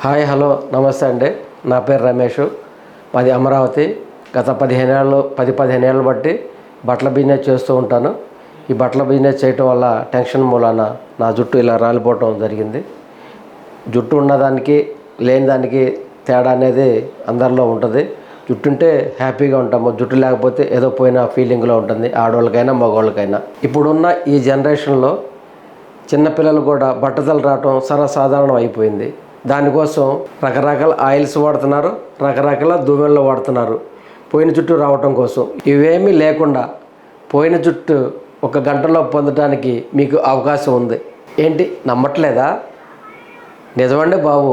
Hi hello నమస్తే అండి. నా పేరు రమేష్. మాది అమరావతి. గత 15 ఏళ్ళు బట్టి బట్టల బిజినెస్ చేస్తూ ఉంటాను. ఈ బట్టల బిజినెస్ చేయటం వల్ల టెన్షన్ మూలాన నా జుట్టు ఇలా రాలిపోవటం జరిగింది. జుట్టు ఉన్నదానికి లేని దానికి తేడా అనేది అందరిలో ఉంటుంది. జుట్టు ఉంటే హ్యాపీగా ఉంటాము, జుట్టు లేకపోతే ఏదో పోయిన ఫీలింగ్లో ఉంటుంది, ఆడవాళ్ళకైనా మగవాళ్ళకైనా. ఇప్పుడున్న ఈ జనరేషన్లో చిన్నపిల్లలు కూడా బట్టతలు రావటం సర్వసాధారణం అయిపోయింది. దానికోసం రకరకాల ఆయిల్స్ వాడుతున్నారు, రకరకాల దువ్వెనలు వాడుతున్నారు పోయిన జుట్టు రావటం కోసం. ఇవేమీ లేకుండా పోయిన జుట్టు 1 గంటలో పొందడానికి మీకు అవకాశం ఉంది. ఏంటి నమ్మట్లేదా? నిజమండి బాబు.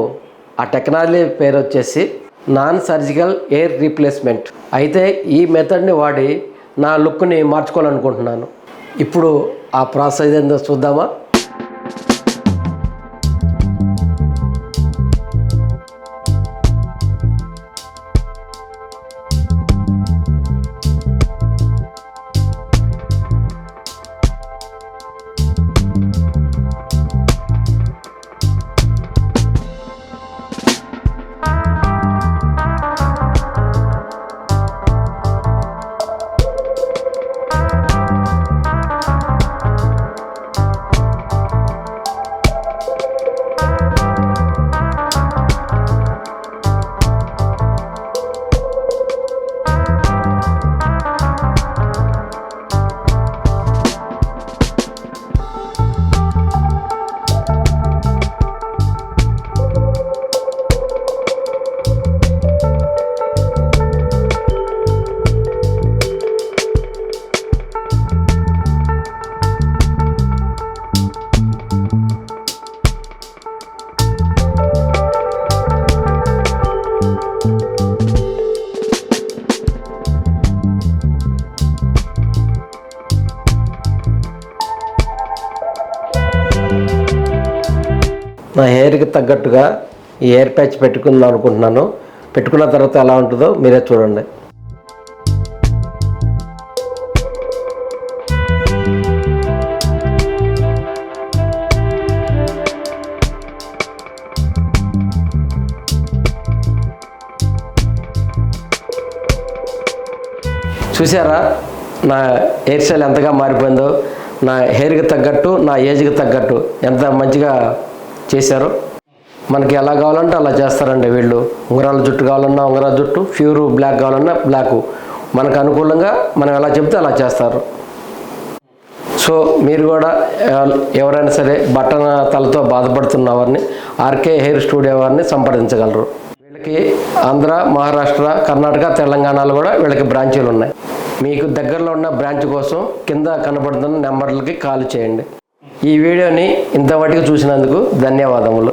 ఆ టెక్నాలజీ పేరు వచ్చేసి నాన్ సర్జికల్ హెయిర్ రీప్లేస్మెంట్. అయితే ఈ మెథడ్ని వాడి నా లుక్ని మార్చుకోవాలనుకుంటున్నాను. ఇప్పుడు ఆ ప్రాసెస్ ఏందో చూద్దామా? నా హెయిర్కి తగ్గట్టుగా ఈ హెయిర్ ప్యాచ్ పెట్టుకుందాం అనుకుంటున్నాను. పెట్టుకున్న తర్వాత ఎలా ఉంటుందో మీరే చూడండి. చూసారా నా హెయిర్ స్టైల్ ఎంతగా మారిపోయిందో? నా హెయిర్కి తగ్గట్టు, నా ఏజ్కి తగ్గట్టు ఎంత మంచిగా చేశారు. మనకి ఎలా కావాలంటే అలా చేస్తారండి వీళ్ళు. ఉంగరాల జుట్టు కావాలన్నా ఉంగరాల జుట్టు, ప్యూర్ బ్లాక్ కావాలన్నా బ్లాకు, మనకు అనుకూలంగా మనం ఎలా చెప్తే అలా చేస్తారు. సో మీరు కూడా ఎవరైనా సరే బట్టన తలతో బాధపడుతున్న వారిని ఆర్కే హెయిర్ స్టూడియో వారిని సంప్రదించగలరు. వీళ్ళకి ఆంధ్ర, మహారాష్ట్ర, కర్ణాటక, తెలంగాణలో కూడా వీళ్ళకి బ్రాంచీలు ఉన్నాయి. మీకు దగ్గరలో ఉన్న బ్రాంచ్ కోసం కింద కనబడుతున్న నెంబర్లకి కాల్ చేయండి. ఈ వీడియోని ఇంతవరకు చూసినందుకు ధన్యవాదములు.